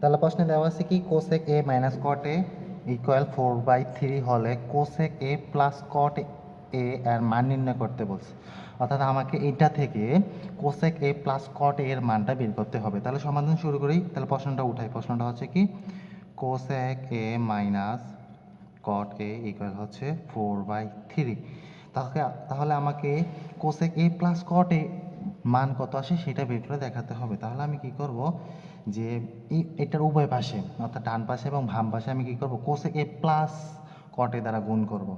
তাহলে প্রশ্নে দেওয়া আছে কি cosec A minus caught A equal 4/3 হলে কোসেক এ প্লাস কট এ এর মান নির্ণয় করতে বলছে। অর্থাৎ আমাকে এটা থেকে কোসেক এ প্লাস কট এ এর মানটা বের করতে হবে। তাহলে সমাধান শুরু করি। তাহলে প্রশ্নটা উঠাই। প্রশ্নটা হচ্ছে কি cosec A minus caught A equal হচ্ছে 4/3। তাহলে আমাকে কোসেক এ প্লাস কট এ মান কত আসে সেটা বের করে দেখাতে হবে। তাহলে আমি কি করব যে এটার উভয় পাশে অর্থাৎ ডান পাশে এবং বাম পাশে আমি কি করব কোসেক এ প্লাস কট এ দ্বারা গুণ করব।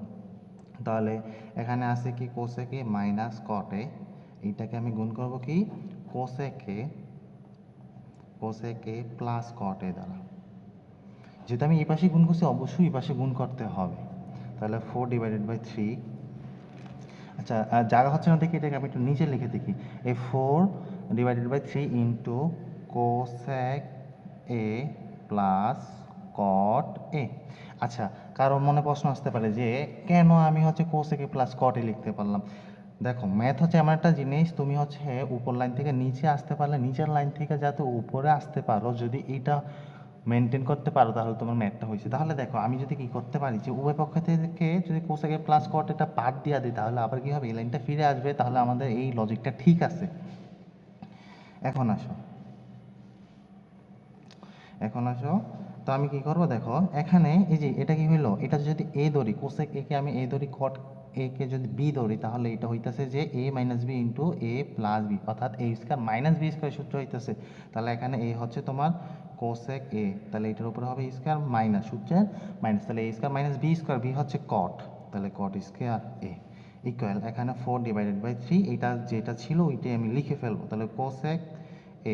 তাহলে এখানে আছে কি কোসেক এ মাইনাস কট এ, এইটাকে আমি গুণ করব কি কোসেক এ প্লাস কট এ দ্বারা। যেহেতু আমি এই পাশে গুণ করছি অবশ্যই এই পাশে গুণ করতে হবে। তাহলে 4/3। আচ্ছা জায়গা হচ্ছে না দেখি এটাকে আমি একটু নিচে লিখে দেখি। এই 4/3 into cosec A plus cot A. আচ্ছা কারো মনে প্রশ্ন আসতে পারে যে কেন আমি হচ্ছে কোসেক এ প্লাস কট এ লিখতে পারলাম। দেখো ম্যাথ হচ্ছে এমন একটা জিনিস, তুমি হচ্ছে উপর লাইন থেকে নিচে আসতে পারলে নিচের লাইন থেকে যাতে উপরে আসতে পারো, যদি এইটা মেনটেন করতে পারো তাহলে তোমার ম্যাথটা হয়েছে। তাহলে দেখো আমি যদি কি করতে পারি যে উভয় পক্ষ থেকে যদি কোসেক প্লাস কট এটা বাদ দিয়ে দিই তাহলে আবার কি হবে এই লাইনটা ফিরে আসবে। তাহলে আমাদের এই লজিকটা ঠিক আছে। এখন আসো তো আমি কি করব দেখো এখানে এই যে এটা কি হইলো, এটা যদি এ ধরি কোসেক এ কে আমি এ ধরি, কট এ কে যদি বি ধরি তাহলে এটা হইতাছে যে এ মাইনাস বি ইন্টু এ প্লাস বি, অর্থাৎ এ স্কয়ার মাইনাস বি স্কয়ার সূত্র হইতাছে। তাহলে এখানে এ হচ্ছে তোমার কোসেক এ, তাহলে এটার উপরে হবে স্কয়ার মাইনাস সূত্রের মাইনাস, তাহলে A square minus B square, B হচ্ছে কট, তাহলে কট স্কয়ার এ ইকুয়াল এখানে 4/3, এটা যেটা ছিল ওইটাই আমি লিখে ফেলবো। তাহলে কোসেক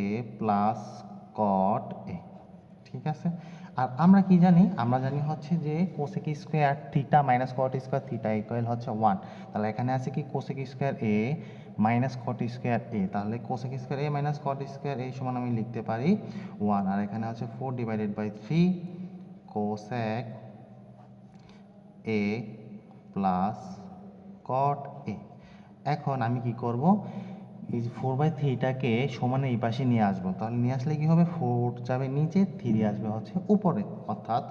এ প্লাস কট এ, ঠিক আছে। আর আমরা কি জানি, আমরা জানি হচ্ছে যে cosec square theta minus cot square theta equal হচ্ছে 1। তাহলে এখানে আছে কি কোসেক স্কোয়ার এ মাইনাস কট স্কোয়ার এ, তাহলে কোসেক স্কোয়ার এ মাইনাস কট স্কোয়ার এ সমান আমি লিখতে পারি 1। আর এখানে হচ্ছে 4/3 কোসেক এ প্লাস কট এ। এখন আমি কি করব এই যে 4/3টাকে সমানে এই পাশে নিয়ে আসবো। তাহলে নিয়ে আসলে কি হবে 4 যাবে নিচে, 3 আসবে হচ্ছে উপরে, অর্থাৎ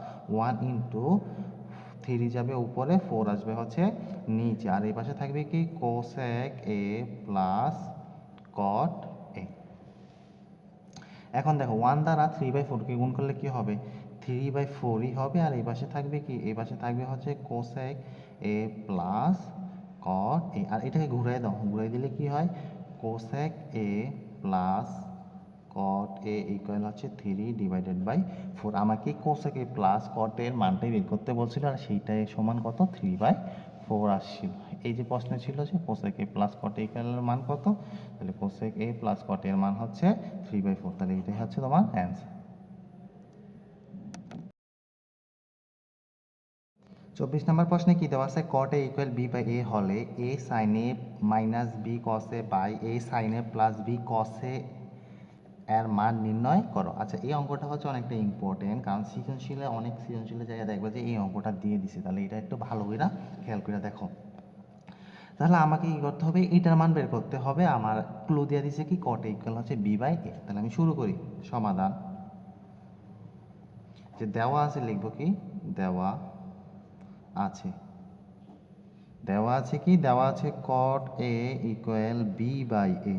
1 ইন্টু 3 যাবে উপরে, 4 আসবে হচ্ছে নিচে। আর এই পাশে থাকবে কি কোসেক এ প্লাস কট এ। এখন দেখো 1 দ্বারা 3/4কে গুণ করলে কি হবে 3/4ই হবে। আর এই পাশে থাকবে কি, এই পাশে থাকবে হচ্ছে কোসেক এ প্লাস কট এ। আর এটাকে ঘুরাই দাও, ঘুরাই দিলে কি হয় cosec A plus cot A equal হচ্ছে 3/4। আমাকে কোসেক এ প্লাস কট এর মানটাই বের করতে বলছিল, আর সেইটাই সমান কত 3/4 আসছিল। এই যে প্রশ্ন ছিল যে কোসেক এ প্লাস কট এ ইকুয়ালের মান কত, তাহলে কোসেক এ প্লাস কট এর মান হচ্ছে 3/4, তাহলে এটাই হচ্ছে তোমার অ্যান্সার। 24 নম্বর প্রশ্নে কি দেওয়া আছে cot A equal B by A হলে A sine A minus B cos A by A sine A plus B cos A এর মান নির্ণয় করো। আচ্ছা এই অঙ্কটা হচ্ছে অনেকটা ইম্পর্টেন্ট, কারণ অনেক সৃজনশীলের জায়গায় দেখবে যে এই অঙ্কটা দিয়ে দিছে। তাহলে এটা একটু ভালো করে খেয়াল করে দেখো। তাহলে আমাকে কি করতে হবে এটার মান বের করতে হবে। আমার ক্লু দিয়ে দিছে কি কট এ ইকুয়াল হচ্ছে বি বাই এ। তাহলে আমি শুরু করি সমাধান। যে দেওয়া আছে লিখবো কি দেওয়া আছে, দেওয়া আছে cot A equal B by এ।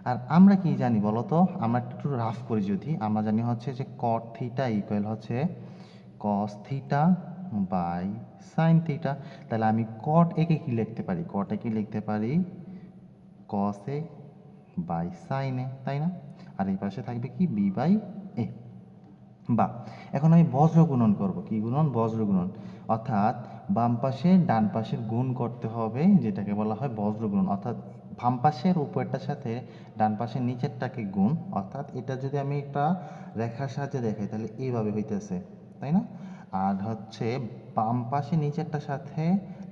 আর আমরা কি জানি বলতো, আমরা একটু রাফ করি, যদি আমরা জানি হচ্ছে যে কট থিটা ইকুয়াল হচ্ছে cos theta by sine theta. তাহলে আমি কট এ কে কি লিখতে পারি, কট এ কি লিখতে পারি কস এ বাই সাইন এ, তাই না। আর এই পাশে থাকবে কি বি বাই এ। বা এখন আমি বজ্র গুণন করব, কি গুণন বজ্র গুণন, অর্থাৎ বাম পাশে ডান পাশের গুণ করতে হবে, যেটাকে বলা হয় বজ্র গুণন। অর্থাৎ বাম পাশের উপরটার সাথে ডান পাশের নিচেরটাকে গুণ, অর্থাৎ এটা যদি আমি একটা রেখার সাহায্যে দেখাই তাহলে এইভাবে হইতেছে, তাই না। আর হচ্ছে বাম পাশে নিচেরটার সাথে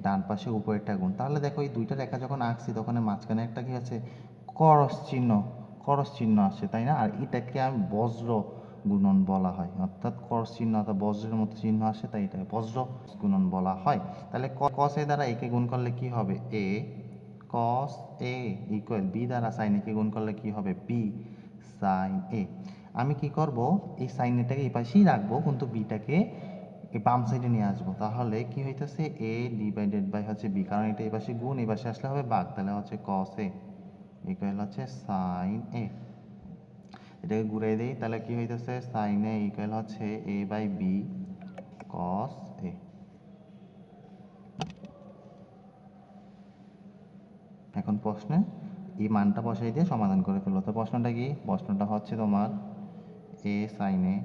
ডান পাশে উপরেরটা গুণ। তাহলে দেখো এই দুইটা রেখা যখন আঁকছি তখন মাঝখানে একটা কি আছে করস চিহ্ন আসছে, তাই না। আর এটাকে আমি বজ্র গুণন বলা হয়, অর্থাৎ করস চিহ্ন অর্থাৎ বজ্রের মতো চিহ্ন আসে, তাই এটাকে বজ্র গুণন বলা হয়। তাহলে কস এ দ্বারা একে গুণ করলে কি হবে এ কস এ ইকুয়াল বি দ্বারা সাইন একে গুণ করলে কি হবে বি সাইন এ। আমি কি করব, এই সাইন এটাকে এই পাশেই রাখবো, কিন্তু বিটাকে এই বাম সাইডে নিয়ে আসবো। তাহলে কি হইতেছে, এ ডিভাইডেড বাই হচ্ছে বি, কারণ এটা এই পাশে গুণ, এই পাশে আসলে হবে ভাগ, তাহলে হচ্ছে কস এ ইকুয়াল হচ্ছে সাইন এ। এটাকে ঘুরাই দিই, তাহলে কি হইতেছে, সাইন এ ইকুয়াল হচ্ছে এ বাই বি কস এ। এখন প্রশ্নে এই মানটা বসাই দিয়ে সমাধান করে ফেলো। তো প্রশ্নটা কি, প্রশ্নটা হচ্ছে তোমার A sine A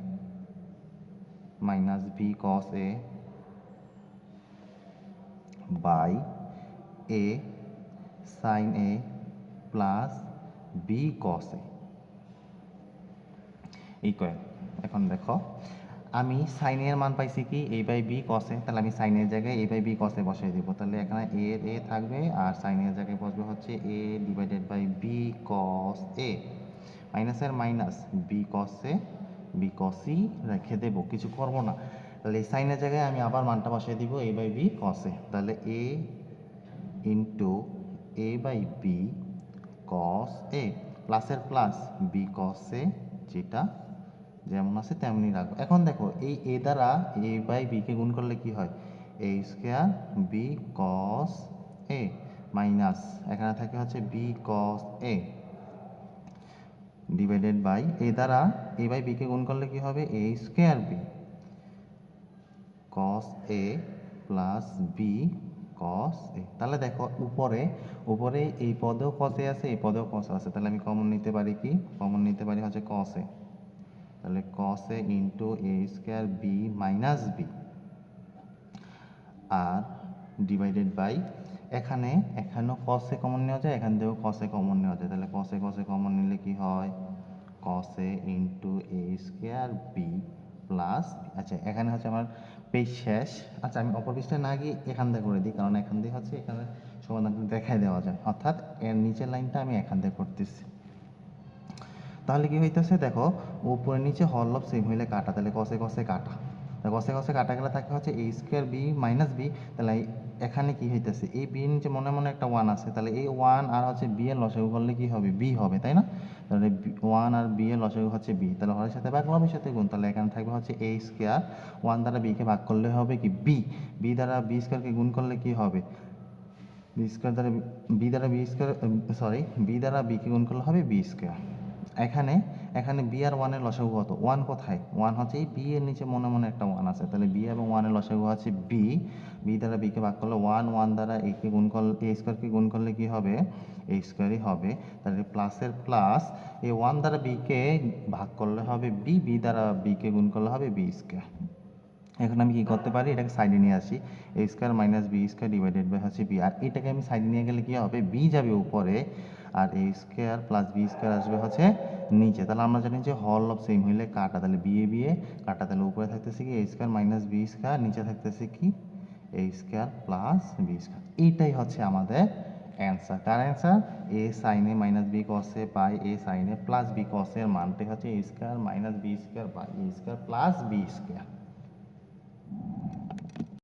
minus B cos A by A sine A plus B cos A equal. এখন দেখো, আমি সাইন এর মান পাইছি কি এ বাই বি কসে, তাহলে আমি সাইনের জায়গায় এ বাই বি কসে বসাই দিব। তাহলে এখানে এ থাকবে আর সাইনের জায়গায় বসবে হচ্ছে এ ডিভাইডেড বাই বি কস এ, মাইনাসের মাইনাস বি কসে বি কসই রেখে দেবো, কিছু করবো না। তাহলে এই সাইনের জায়গায় আমি আবার মানটা বসাই দিব এ বাই বি কসে, তাহলে এ into A by B cos এ প্লাসের প্লাস বি কস এ, যেটা যেমন আছে তেমনি রাখবো। এখন দেখো, এই এ দ্বারা এ বাই বিকে গুণ করলে কি হয়, A square B cos A minus এখানে থাকে হচ্ছে B cos A divided by A দ্বারা এ বাই বিকে গুণ করলে কি হবে, A square B cos A plus B cos A. তাহলে দেখো, উপরে উপরে এই পদেও কস এ আছে, এই পদেও কস আছে, তাহলে আমি কমন নিতে পারি কি, কমন নিতে পারি হচ্ছে কস এ, তাহলে cos A into A square B minus B আর ডিভাইডেড বাই এখানেও কস এ কমন নেওয়া যায়, এখান থেকেও কস এ কমন নেওয়া যায়, তাহলে কস এ কমন নিলে কি হয়, কস A into A square B plus, আচ্ছা এখানে হচ্ছে আমার পেজ শেষ। আচ্ছা আমি অপর পৃষ্ঠায় না গিয়ে এখান থেকে করে দিই, কারণ এখান দিয়ে হচ্ছে এখানে সমাধানটা দেখাই দেওয়া যায়, অর্থাৎ এর নিচের লাইনটা আমি এখান থেকে করতেছি। তাহলে কি হইতেছে, দেখো উপরে নিচে হল অফ সেম হইলে কাটা, তাহলে কসে কসে কাটা, কসে কসে কাটা গেলে থাকে হচ্ছে A square B minus B. তাহলে এখানে কি হইতেছে, এই বি নিচে মনে মনে একটা ওয়ান আছে, তাহলে এই ওয়ান আর হচ্ছে বি এর লসাগু করলে কি হবে, বি হবে, তাই না? তাহলে ওয়ান আর বি এর লসাগু হচ্ছে বি, তাহলে হরের সাথে ভাগ লবের সাথে গুণ, তাহলে এখানে থাকবে হচ্ছে এ স্কোয়ার, ওয়ান দ্বারা বিকে ভাগ করলে হবে কি বি, বি দ্বারা বি স্কোয়ারকে গুণ করলে কি হবে, বি স্কোয়ার দ্বারা বি দ্বারা বি স্কোয়ার, সরি বি দ্বারা বিকে গুণ করলে হবে বি স্কোয়ার। এখানে এখানে বি আর ওয়ানের লসাগু কত, ওয়ান কোথায়, ওয়ান হচ্ছে এই বি এর নিচে মনে মনে একটা ওয়ান আছে, তাহলে বি এবং ওয়ানের লসাগু আছে বি, বি দ্বারা বিকে ভাগ করলে ওয়ান, ওয়ান দ্বারা একে গুণ করলে এ স্কোয়ারকে গুণ করলে কি হবে, এ স্কোয়ারই হবে, তাহলে প্লাসের প্লাস এই ওয়ান দ্বারা বিকে ভাগ করলে হবে বি, বি দ্বারা বিকে গুণ করলে হবে বি স্কোয়ার। এখন আমি কি করতে পারি, এটাকে সাইডে নিয়ে আসি, A square minus B square divided by হচ্ছে বি, আর এটাকে আমি সাইডে নিয়ে গেলে কি হবে, বি যাবে উপরে আর এ স্কোয়ার প্লাস বি স্কোয়ার আসবে হচ্ছে নিচে। তাহলে আমরা জানি যে হল অফ সেম হইলে কাটা, তাহলে বি এ কাটা, তাহলে উপরে থাকতেছে কি A square minus B square, নিচে থাকতেছে কি A square plus B square. এইটাই হচ্ছে আমাদের অ্যান্সার। কার answer, A sine A minus B cos A by A sine A plus B cos এর মানটাই হচ্ছে A square minus B square by A square plus B square.